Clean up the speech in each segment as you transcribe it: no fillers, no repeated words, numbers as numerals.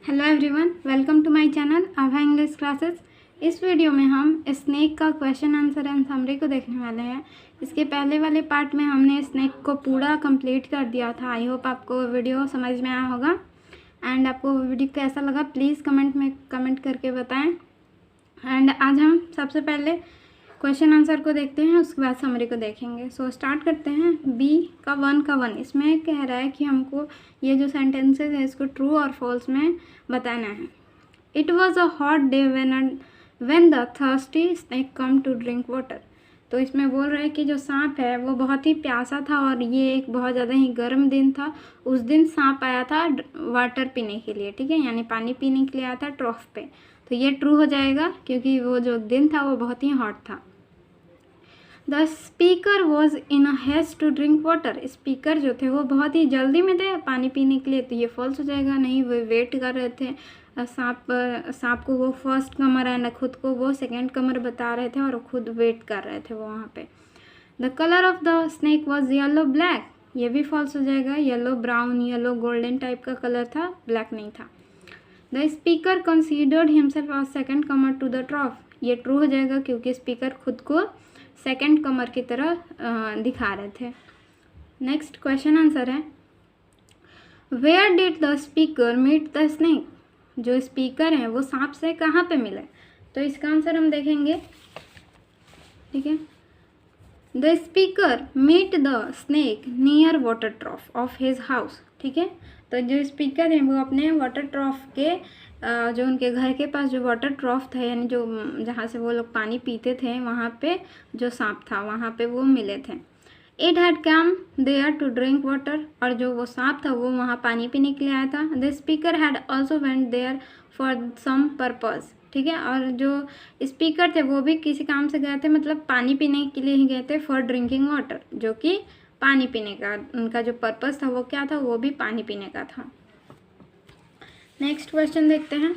Hello everyone, welcome to my channel Abha English classes. इस video में हम स्नेक का क्वेश्चन आंसर एंड समरी को देखने वाले हैं। इसके पहले वाले पार्ट में हमने स्नेक को पूरा कंप्लीट कर दिया था। आई होप आपको वीडियो समझ में आया होगा एंड आपको वीडियो कैसा लगा प्लीज़ कमेंट करके बताएं। एंड आज हम सबसे पहले क्वेश्चन आंसर को देखते हैं, उसके बाद समरी को देखेंगे। सो स्टार्ट करते हैं। बी का वन इसमें कह रहा है कि हमको ये जो सेंटेंसेस है इसको ट्रू और फॉल्स में बताना है। It was a hot day when the thirsty snake come to drink water. तो इसमें बोल रहा है कि जो सांप है वो बहुत ही प्यासा था और ये एक बहुत ज़्यादा ही गर्म दिन था। उस दिन सांप आया था वाटर पीने के लिए, ठीक है, यानी पानी पीने के लिए आया था ट्रॉफ पे। तो ये ट्रू हो जाएगा क्योंकि वो जो दिन था वो बहुत ही हॉट था। The speaker was in a haste to drink water. Speaker जो थे वो बहुत ही जल्दी में थे पानी पीने के लिए, तो ये फॉल्स हो जाएगा। नहीं, वो वेट कर रहे थे। सांप को वो फर्स्ट कमर एंड खुद को वो सेकंड कमर बता रहे थे और खुद वेट कर रहे थे वो वहाँ पे। The colour of the snake was yellow black. ये भी फॉल्स हो जाएगा। Yellow brown, yellow golden type का कलर था, ब्लैक नहीं था। The speaker considered himself a second comer to the trough. ये ट्रू हो जाएगा क्योंकि स्पीकर खुद को सेकंड कमर की तरह दिखा रहे थे। नेक्स्ट क्वेश्चन आंसर है where did the speaker meet the snake. जो स्पीकर हैं वो सांप से कहाँ पे मिले, तो इसका आंसर हम देखेंगे, ठीक है। The speaker meet the snake near water trough of his house, ठीक है। तो जो स्पीकर हैं वो अपने वाटर ट्रॉफ के जो उनके घर के पास जो वाटर ट्रॉफ था, यानी जो जहाँ से वो लोग पानी पीते थे, वहाँ पे जो सांप था वहाँ पे वो मिले थे। It had come there to drink water. और जो वो सांप था वो वहाँ पानी पीने के लिए आया था। The speaker had also went there for some purpose, ठीक है। और जो स्पीकर थे वो भी किसी काम से गए थे, मतलब पानी पीने के लिए ही गए थे, फॉर ड्रिंकिंग वाटर, जो कि पानी पीने का उनका जो पर्पज़ था वो क्या था, वो भी पानी पीने का था। नेक्स्ट क्वेश्चन देखते हैं।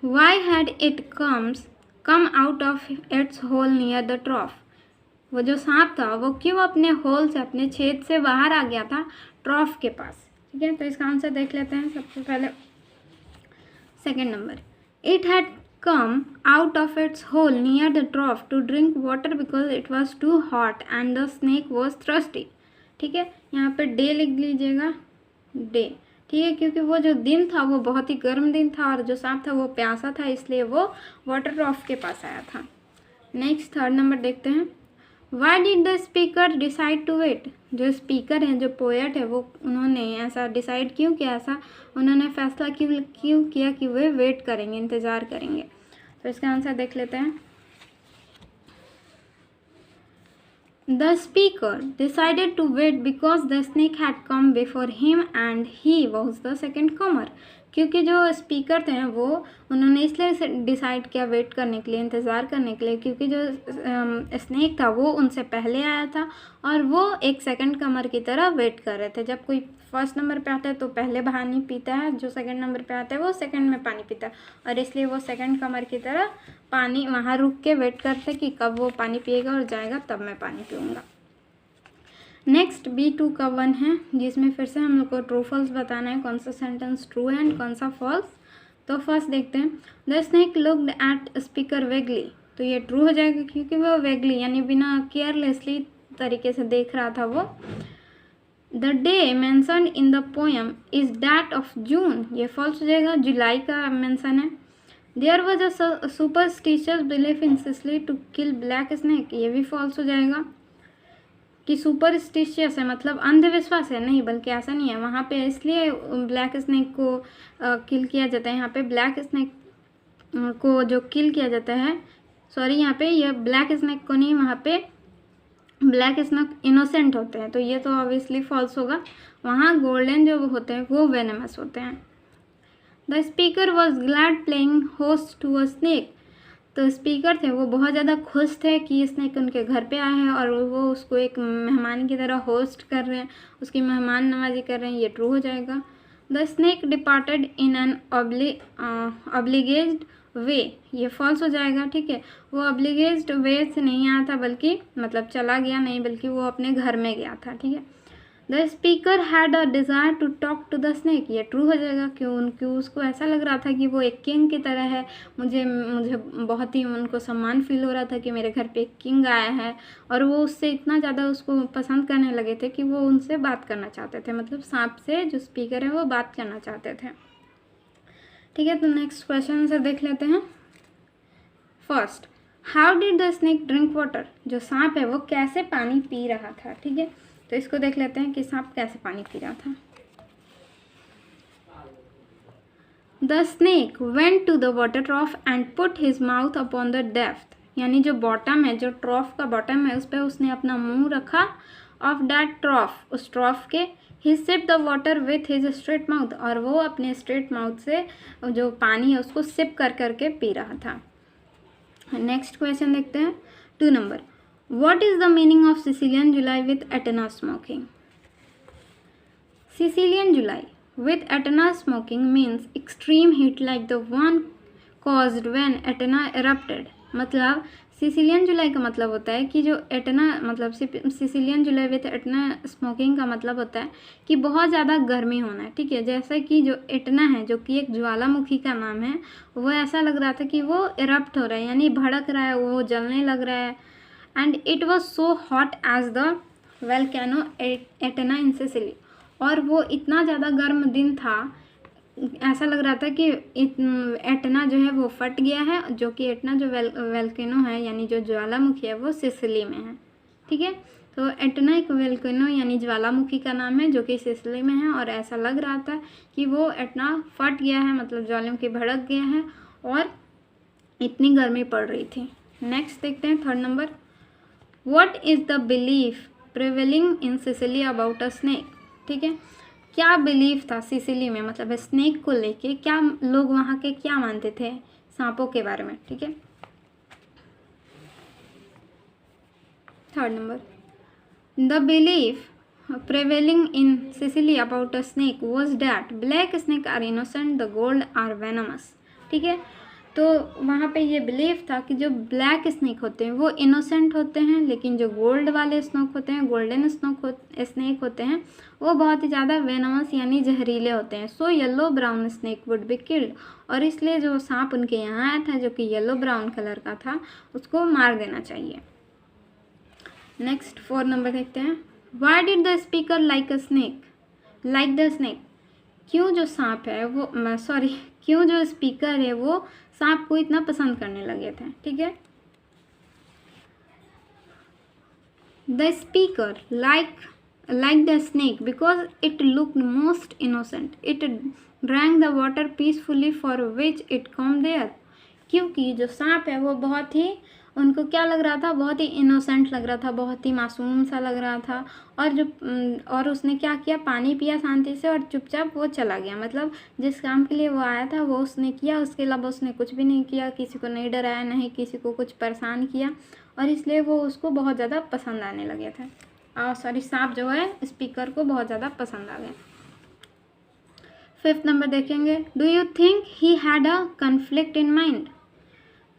Why had it come out of its hole near the trough. वो जो सांप था वो क्यों अपने होल से, अपने छेद से बाहर आ गया था ट्रॉफ के पास, ठीक है। तो इसका आंसर देख लेते हैं। सबसे पहले second number, it had come out of its hole near the trough to drink water because it was too hot and the snake was thirsty, ठीक है। यहाँ पे डे लिख लीजिएगा, डे, ठीक है, क्योंकि वो जो दिन था वो बहुत ही गर्म दिन था और जो सांप था वो प्यासा था, इसलिए वो वाटर ट्रॉफ के पास आया था। नेक्स्ट थर्ड नंबर देखते हैं। Why did the speaker decide to wait. जो स्पीकर हैं, जो पोएट है, वो उन्होंने ऐसा डिसाइड क्यों किया, ऐसा उन्होंने फैसला क्यों किया कि वे वेट करेंगे, इंतज़ार करेंगे। तो इसका आंसर देख लेते हैं। The speaker decided to wait because the snake had come before him and he was the second comer. क्योंकि जो स्पीकर थे वो उन्होंने इसलिए डिसाइड किया वेट करने के लिए, इंतज़ार करने के लिए, क्योंकि जो स्नेक था वो उनसे पहले आया था और वो एक सेकंड कमर की तरह वेट कर रहे थे। जब कोई फर्स्ट नंबर पे आता है तो पहले पानी पीता है, जो सेकंड नंबर पे आता है वो सेकंड में पानी पीता है, और इसलिए वो सेकंड कमर की तरह पानी वहाँ रुक के वेट करते कि कब वो पानी पिएगा और जाएगा तब मैं पानी पीऊँगा। नेक्स्ट B2 का 1 है, जिसमें फिर से हम लोग को ट्रू फॉल्स बताना है, कौन सा सेंटेंस ट्रू है एंड कौन सा फॉल्स। तो फर्स्ट देखते हैं। The snake looked at speaker vaguely. तो ये ट्रू हो जाएगा क्योंकि वो वेगली यानी बिना केयरलेसली तरीके से देख रहा था वो। The day mentioned in the poem is that of June. ये फॉल्स हो जाएगा, जुलाई का मेंशन है। There was a superstitious belief in Sicily to kill black snake. ये भी फॉल्स हो जाएगा कि सुपरस्टिशियस है मतलब अंधविश्वास है, नहीं, बल्कि ऐसा नहीं है। वहाँ पे इसलिए ब्लैक स्नेक को किल किया जाता है। यहाँ पे ब्लैक स्नेक को जो किल किया जाता है, सॉरी, यहाँ पे ये ब्लैक स्नेक को नहीं, वहाँ पे ब्लैक स्नेक इनोसेंट होते हैं, तो ये तो ऑब्वियसली फॉल्स होगा। वहाँ गोल्डन जो होते हैं वो वेनेमस होते हैं। The speaker was glad playing host to a snake. तो स्पीकर थे वो बहुत ज़्यादा खुश थे कि स्नेक उनके घर पे आया है और वो उसको एक मेहमान की तरह होस्ट कर रहे हैं, उसकी मेहमान नवाजी कर रहे हैं। ये ट्रू हो जाएगा। The snake departed in an obliged way. ये फॉल्स हो जाएगा, ठीक है। वो ऑब्लिगेज्ड वे से नहीं आया था, बल्कि मतलब चला गया नहीं, बल्कि वो अपने घर में गया था, ठीक है। The speaker had a desire to talk to the snake, ये ट्रू हो जाएगा। क्यों उसको ऐसा लग रहा था कि वो एक किंग की तरह है, मुझे बहुत ही उनको सम्मान फील हो रहा था कि मेरे घर पे एक किंग आया है, और वो उससे इतना ज़्यादा उसको पसंद करने लगे थे कि वो उनसे बात करना चाहते थे, मतलब सांप से जो स्पीकर है वो बात करना चाहते थे। ठीक है, तो नेक्स्ट क्वेश्चन आंसर देख लेते हैं। First, how did the snake drink water, जो सांप है वो कैसे पानी पी रहा था। ठीक है, तो इसको देख लेते हैं कि सांप कैसे पानी पी रहा था। The snake went to the water trough and put his mouth upon the depth, यानी जो बॉटम है, जो ट्रॉफ का बॉटम है, उस पर उसने अपना मुंह रखा। ऑफ दैट ट्रॉफ, उस ट्रॉफ के। He sip the water with his straight mouth, और वो अपने स्ट्रेट माउथ से जो पानी है उसको सिप कर करके पी रहा था। नेक्स्ट क्वेश्चन देखते हैं, 2 number. What is the meaning of Sicilian July with Etna smoking. Sicilian July with Etna smoking means extreme heat like the one caused when Etna erupted। मतलब सिसिलियन जुलाई का मतलब होता है कि जो एटना, मतलब Sicilian July with Etna smoking का मतलब होता है कि बहुत ज़्यादा गर्मी होना है। ठीक है, जैसे कि जो एटना है, जो कि एक ज्वालामुखी का नाम है, वो ऐसा लग रहा था कि वो इरप्ट हो रहा है, यानी भड़क रहा है, वो जलने लग रहा है। And it was so hot as the volcano Etna in Sicily, और वो इतना ज़्यादा गर्म दिन था, ऐसा लग रहा था कि एटना जो है वो फट गया है, जो कि एटना जो वोल्केनो है, यानी जो ज्वालामुखी है, वो सिसिली में है। ठीक है, तो एटना एक वोल्केनो यानी ज्वालामुखी का नाम है, जो कि सिसिली में है, और ऐसा लग रहा था कि वो एटना फट गया है, मतलब ज्वालामुखी भड़क गया है, और इतनी गर्मी पड़ रही थी। नेक्स्ट देखते हैं, 3rd number. What is the belief prevailing in Sicily about a snake. ठीक है, क्या बिलीफ था सिसिली में, मतलब स्नेक को लेके, क्या लोग वहाँ के क्या मानते थे सांपों के बारे में। ठीक है, 3rd number. The belief prevailing in Sicily about a snake was that black snake are innocent, the gold are venomous। ठीक है, तो वहाँ पे ये बिलीफ था कि जो ब्लैक स्नेक होते हैं वो इनोसेंट होते हैं, लेकिन जो गोल्ड वाले स्नेक होते हैं, गोल्डन स्नेक होते हैं, वो बहुत ही ज़्यादा वेनमस यानी जहरीले होते हैं। So yellow brown snake would be killed, और इसलिए जो सांप उनके यहाँ आया था, जो कि येलो ब्राउन कलर का था, उसको मार देना चाहिए। नेक्स्ट 4 नंबर देखते हैं। Why did the speaker like the snake, क्यों जो सांप है वो क्यों जो स्पीकर है वो सांप को इतना पसंद करने लगे थे। ठीक है, the speaker like the snake because it looked most innocent, it drank the water peacefully for which it come there. क्योंकि जो सांप है वो बहुत ही, उनको क्या लग रहा था, बहुत ही इनोसेंट लग रहा था, बहुत ही मासूम सा लग रहा था, और उसने क्या किया, पानी पिया शांति से और चुपचाप वो चला गया। मतलब जिस काम के लिए वो आया था वो उसने किया, उसके अलावा उसने कुछ भी नहीं किया, किसी को नहीं डराया, नहीं किसी को कुछ परेशान किया, और इसलिए वो उसको बहुत ज़्यादा पसंद आने लगे थे। सांप जो है स्पीकर को बहुत ज़्यादा पसंद आ गए। 5th नंबर देखेंगे। Do you think he had a conflict in mind.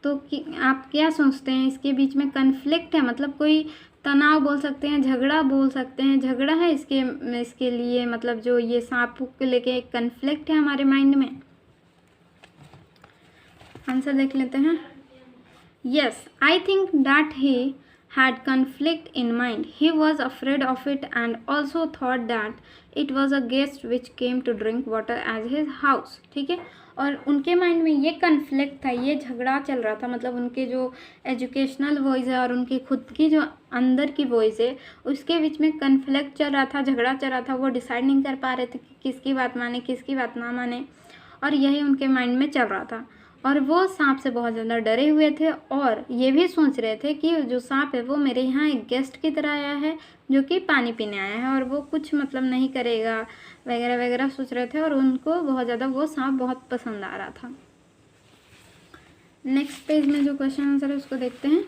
तो आप क्या सोचते हैं, इसके बीच में कन्फ्लिक्ट है, मतलब कोई तनाव बोल सकते हैं, झगड़ा बोल सकते हैं, झगड़ा है इसके लिए, मतलब जो ये सांप को लेके एक कन्फ्लिक्ट है हमारे माइंड में। आंसर देख लेते हैं। Yes, I think that he had conflict in mind. He was afraid of it and also thought that it was a guest which came to drink water at his house। ठीक है, और उनके mind में ये conflict था, ये झगड़ा चल रहा था, मतलब उनके जो एजुकेशनल वॉइस है और उनकी खुद की जो अंदर की वॉइस है, उसके बीच में कन्फ्लिक्ट चल रहा था, झगड़ा चल रहा था। वो डिसाइड नहीं कर पा रहे थे कि किसकी बात माने, किसकी बात ना माने, और यही उनके माइंड में चल रहा था। और वो सांप से बहुत ज़्यादा डरे हुए थे, और ये भी सोच रहे थे कि जो सांप है वो मेरे यहाँ एक गेस्ट की तरह आया है, जो कि पानी पीने आया है, और वो कुछ मतलब नहीं करेगा वगैरह वगैरह सोच रहे थे, और उनको बहुत ज़्यादा वो सांप बहुत पसंद आ रहा था। नेक्स्ट पेज में जो क्वेश्चन आंसर है उसको देखते हैं।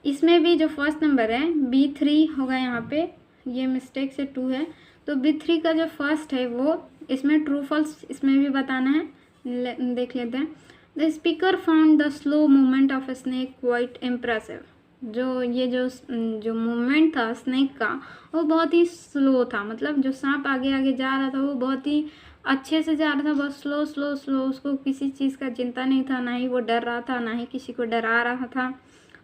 इसमें भी जो फर्स्ट नंबर है B3 होगा, यहाँ पे ये मिस्टेक से 2 है, तो B3 का जो फर्स्ट है वो इसमें ट्रू फॉल्स इसमें भी बताना है, देख लेते हैं। The speaker found the slow movement of a snake quite impressive. जो मूवमेंट था स्नेक का वो बहुत ही स्लो था। मतलब जो सांप आगे आगे जा रहा था वो बहुत ही अच्छे से जा रहा था, बहुत स्लो स्लो स्लो। उसको किसी चीज़ का चिंता नहीं था, ना ही वो डर रहा था, ना ही किसी को डरा रहा था,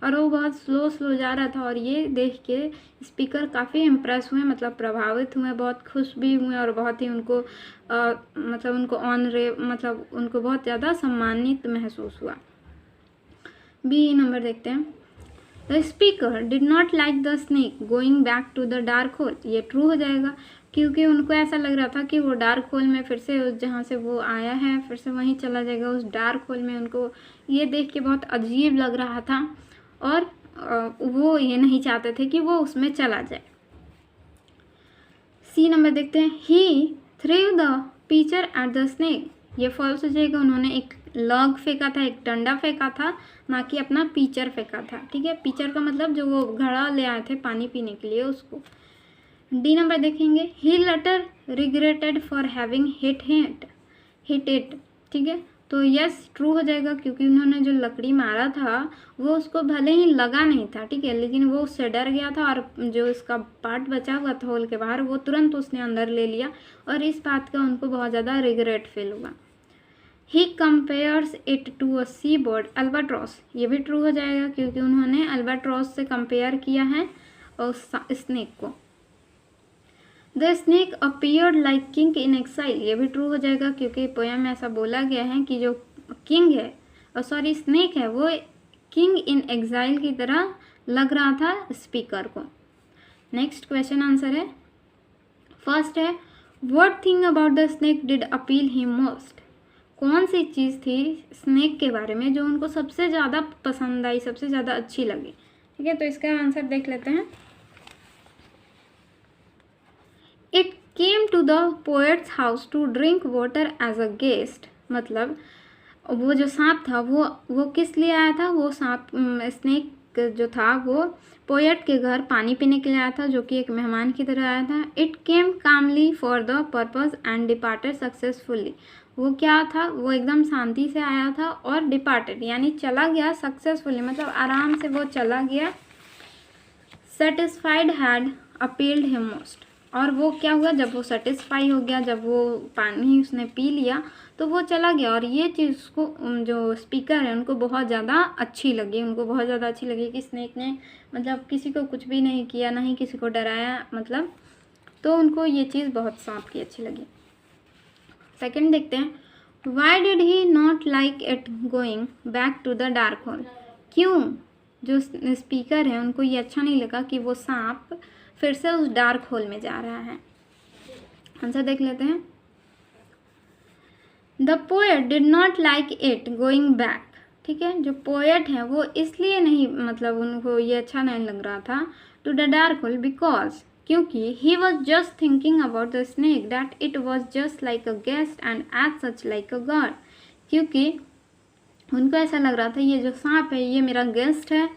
और वो बहुत स्लो स्लो जा रहा था। और ये देख के स्पीकर काफ़ी इम्प्रेस हुए, मतलब प्रभावित हुए, बहुत खुश भी हुए, और बहुत ही उनको मतलब उनको मतलब उनको बहुत ज़्यादा सम्मानित महसूस हुआ। बी नंबर देखते हैं। The speaker did not like the snake going back to the dark hole. ये ट्रू हो जाएगा, क्योंकि उनको ऐसा लग रहा था कि वो डार्क होल में फिर से जहाँ से वो आया है फिर से वहीं चला जाएगा। उस डार्क होल में उनको ये देख के बहुत अजीब लग रहा था, और वो ये नहीं चाहते थे कि वो उसमें चला जाए। सी नंबर देखते हैं। He threw the pitcher at the snake. ये फॉल्स हो जाएगा, उन्होंने एक लॉग फेंका था, एक डंडा फेंका था, ना कि अपना पिचर फेंका था। ठीक है, पिचर का मतलब जो वो घड़ा ले आए थे पानी पीने के लिए उसको। डी नंबर देखेंगे। He later regretted for having hit it. ठीक है, तो यस ट्रू हो जाएगा, क्योंकि उन्होंने जो लकड़ी मारा था वो उसको भले ही लगा नहीं था, ठीक है, लेकिन वो उससे डर गया था, और जो इसका पार्ट बचा हुआ था होल के बाहर वो तुरंत उसने अंदर ले लिया, और इस बात का उनको बहुत ज़्यादा रिग्रेट फील हुआ। He compares it to a sea bird albatross. ये भी ट्रू हो जाएगा, क्योंकि उन्होंने अल्बाट्रॉस से कंपेयर किया है उस स्नेक को। The snake appeared like king in exile. ये भी ट्रू हो जाएगा, क्योंकि पोयम में ऐसा बोला गया है कि जो किंग है स्नेक है वो किंग इन एग्जाइल की तरह लग रहा था स्पीकर को। नेक्स्ट क्वेश्चन आंसर है। फर्स्ट है, what thing about the snake did appeal him most. कौन सी चीज़ थी स्नेक के बारे में जो उनको सबसे ज़्यादा पसंद आई, सबसे ज़्यादा अच्छी लगी। ठीक है, तो इसका आंसर देख लेते हैं। It came to the poet's house to drink water as a guest. मतलब वो जो सांप था वो किस लिए आया था। वो सांप स्नेक जो था वो पोएट के घर पानी पीने के लिए आया था, जो कि एक मेहमान की तरह आया था। It came calmly for the purpose and departed successfully. वो क्या था, वो एकदम शांति से आया था और डिपार्टेड यानी चला गया सक्सेसफुली, मतलब आराम से वो चला गया। Satisfied had appealed him most. और वो क्या हुआ, जब वो सेटिस्फाई हो गया, जब वो पानी उसने पी लिया तो वो चला गया। और ये चीज़ उसको जो स्पीकर है उनको बहुत ज़्यादा अच्छी लगी, उनको बहुत ज़्यादा अच्छी लगी कि स्नेक ने मतलब किसी को कुछ भी नहीं किया, ना ही किसी को डराया, मतलब तो उनको ये चीज़ बहुत सांप की अच्छी लगी। सेकंड देखते हैं। Why did he not like it going back to the dark hole. क्यों जो स्पीकर है उनको ये अच्छा नहीं लगा कि वो सांप फिर से उस डार्क होल में जा रहा है। आंसर देख लेते हैं। The poet did not like it going back. ठीक है, जो पोएट है वो इसलिए नहीं, मतलब उनको ये अच्छा नहीं लग रहा था to the dark hole because, क्योंकि he was just thinking about the snake that it was just like a guest and as such like a god. क्योंकि उनको ऐसा लग रहा था ये जो सांप है ये मेरा गेस्ट है,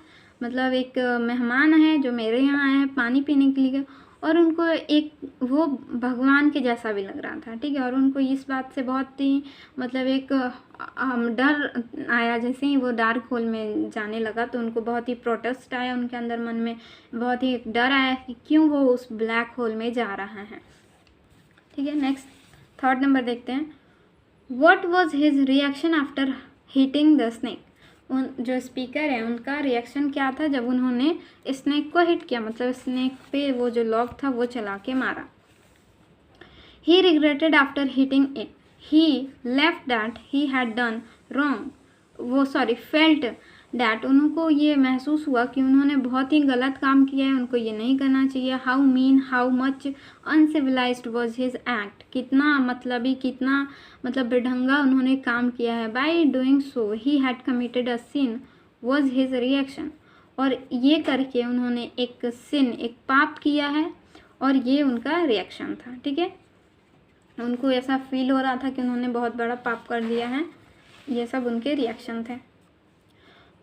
मतलब एक मेहमान है जो मेरे यहाँ आया है पानी पीने के लिए, और उनको एक वो भगवान के जैसा भी लग रहा था। ठीक है, और उनको इस बात से बहुत ही मतलब एक डर आया। जैसे ही वो डार्क होल में जाने लगा तो उनको बहुत ही प्रोटेस्ट आया उनके अंदर, मन में बहुत ही डर आया कि क्यों वो उस ब्लैक होल में जा रहा है। ठीक है, नेक्स्ट थर्ड नंबर देखते हैं। What was his reaction after hitting the snake. उन जो स्पीकर है उनका रिएक्शन क्या था जब उन्होंने स्नेक को हिट किया, मतलब स्नेक पे वो जो लॉक था वो चला के मारा। He regretted after hitting it. He left that he had done wrong. Felt that, उनको ये महसूस हुआ कि उन्होंने बहुत ही गलत काम किया है, उनको ये नहीं करना चाहिए। How mean, how much uncivilised was his act. कितना मतलबी, कितना मतलब बेढंगा उन्होंने काम किया है। By doing so he had committed a sin was his reaction. और ये करके उन्होंने एक सिन, एक पाप किया है, और ये उनका रिएक्शन था। ठीक है, उनको ऐसा फील हो रहा था कि उन्होंने बहुत बड़ा पाप कर दिया है। ये सब उनके रिएक्शन थे।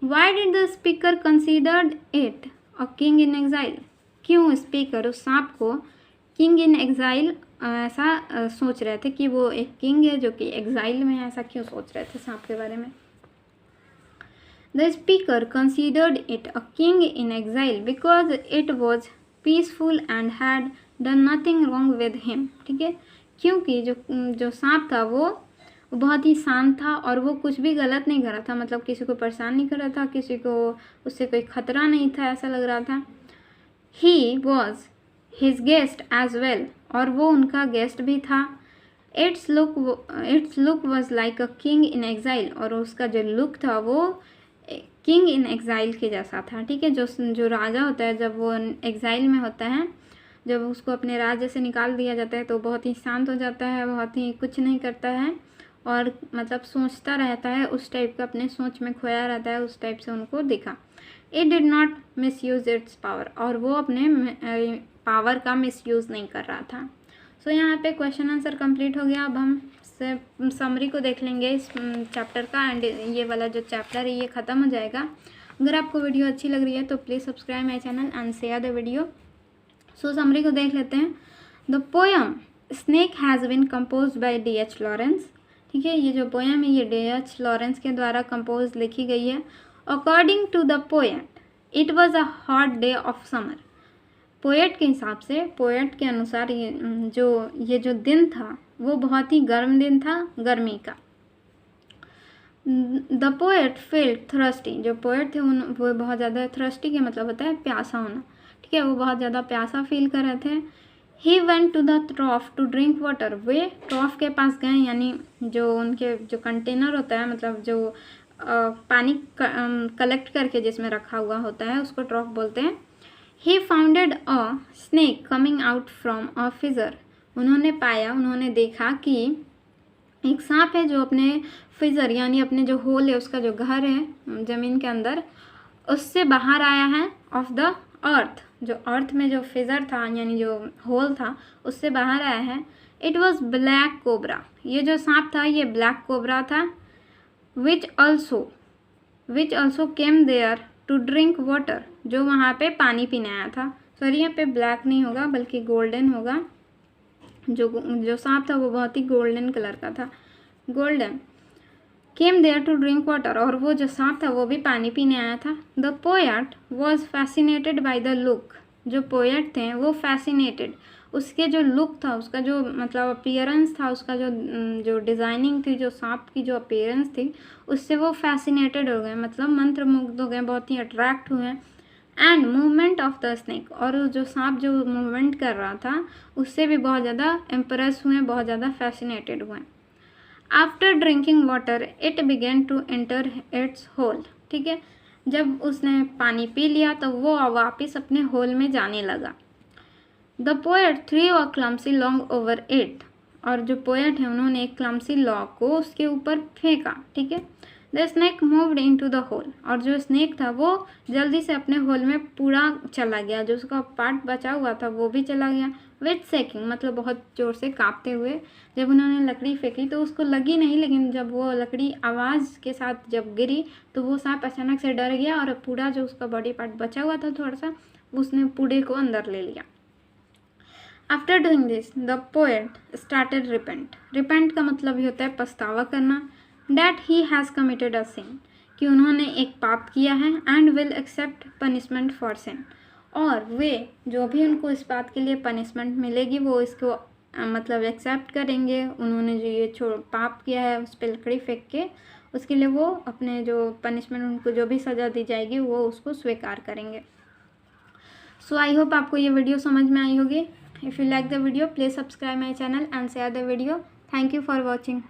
Why did the speaker considered it a king in exile? क्यों स्पीकर उस सांप को किंग इन एग्जाइल ऐसा सोच रहे थे कि वो एक किंग है जो कि एग्जाइल में है, ऐसा क्यों सोच रहे थे सांप के बारे में। The speaker considered it a king in exile because it was peaceful and had done nothing wrong with him. ठीक है, क्योंकि जो सांप था वो बहुत ही शांत था और वो कुछ भी गलत नहीं कर रहा था, मतलब किसी को परेशान नहीं कर रहा था, किसी को उससे कोई खतरा नहीं था, ऐसा लग रहा था. He was his guest as well, और वो उनका गेस्ट भी था. Its look was like a king in exile, और उसका जो लुक था वो किंग इन एग्जाइल के जैसा था. ठीक है, जो राजा होता है जब वो एग्जाइल में होता है, जब उसको अपने राज्य से निकाल दिया जाता है तो बहुत ही शांत हो जाता है, बहुत ही कुछ नहीं करता है और मतलब सोचता रहता है, उस टाइप का अपने सोच में खोया रहता है, उस टाइप से उनको दिखा. It did not miss use it's power, और वो अपने पावर का मिस यूज़ नहीं कर रहा था. सो यहाँ पे क्वेश्चन आंसर कंप्लीट हो गया. अब हम समरी को देख लेंगे इस चैप्टर का, एंड ये वाला जो चैप्टर है ये ख़त्म हो जाएगा. अगर आपको वीडियो अच्छी लग रही है तो please subscribe my channel and share the video. So summary को देख लेते हैं. The poem snake has been compose by D.H. Lawrence. ठीक है, ये जो पोयम है ये D.H. लॉरेंस के द्वारा कंपोज लिखी गई है. According to the poet it was a hot day of summer. Poet के हिसाब से, पोएट के अनुसार ये जो दिन था वो बहुत ही गर्म दिन था, गर्मी का. The poet field thirsty. जो पोएट थे वो बहुत ज़्यादा, थ्रस्टी के मतलब होता है प्यासा होना. ठीक है, वो बहुत ज़्यादा प्यासा फील कर रहे थे. He went to the trough to drink water. वे ट्रॉफ के पास गए, यानी जो उनके जो कंटेनर होता है, मतलब जो पानी कलेक्ट करके जिसमें रखा हुआ होता है उसको ट्रॉफ बोलते हैं. He founded a snake coming out from a fissure. उन्होंने देखा कि एक सांप है जो अपने फिजर यानी अपने जो होल है, उसका जो घर है ज़मीन के अंदर, उससे बाहर आया है. ऑफ द अर्थ, जो अर्थ में जो फिजर था यानी जो होल था उससे बाहर आया है. It was black cobra. ये जो सांप था ये ब्लैक कोबरा था. Which also came there to drink water. जो वहाँ पे पानी पीने आया था. सॉरी, यहाँ पे ब्लैक नहीं होगा बल्कि गोल्डन होगा. जो सांप था वो बहुत ही गोल्डन कलर का था, golden. Came there to drink water, और वो जो सांप था वो भी पानी पीने आया था. The poet was fascinated by the look. जो पोएट थे वो फैसिनेटेड, उसके जो लुक था, उसका जो मतलब अपीयरेंस था, उसका जो डिज़ाइनिंग थी, जो सांप की जो अपीयरेंस थी, उससे वो फैसिनेटेड हो गए, मतलब मंत्रमुग्ध हो गए, बहुत ही अट्रैक्ट हुए. And movement of the snake, और जो सांप जो मूवमेंट कर रहा था उससे भी बहुत ज़्यादा इम्प्रेस हुए, बहुत ज़्यादा फैसिनेटेड हुए. After drinking water it began to enter its hole. ठीक है, जब उसने पानी पी लिया तो वो वापस अपने होल में जाने लगा. The poet three a clumsy long over it. और जो पोएट है उन्होंने एक क्लम्सी लॉग को उसके ऊपर फेंका. ठीक है. The snake moved into the hole. और जो स्नेक था वो जल्दी से अपने होल में पूरा चला गया, जो उसका पार्ट बचा हुआ था वो भी चला गया. विथ सेकिंग, मतलब बहुत ज़ोर से काँपते हुए. जब उन्होंने लकड़ी फेंकी तो उसको लगी नहीं, लेकिन जब वो लकड़ी आवाज़ के साथ जब गिरी तो वो सांप अचानक से डर गया और पूरा जो उसका बॉडी पार्ट बचा हुआ था थोड़ा सा, उसने पूरे को अंदर ले लिया. After doing this the poet started repent. Repent का मतलब ही होता है पछतावा करना. That he has committed a sin, कि उन्होंने एक पाप किया है. And will accept punishment for sin, और वे जो भी उनको इस बात के लिए पनिशमेंट मिलेगी वो इसको मतलब एक्सेप्ट करेंगे. उन्होंने जो ये पाप किया है उस पर लकड़ी फेंक के, उसके लिए वो अपने जो पनिशमेंट, उनको जो भी सज़ा दी जाएगी वो उसको स्वीकार करेंगे. सो आई होप आपको ये वीडियो समझ में आई होगी. If you like the video please subscribe my channel and share the video. Thank you for watching.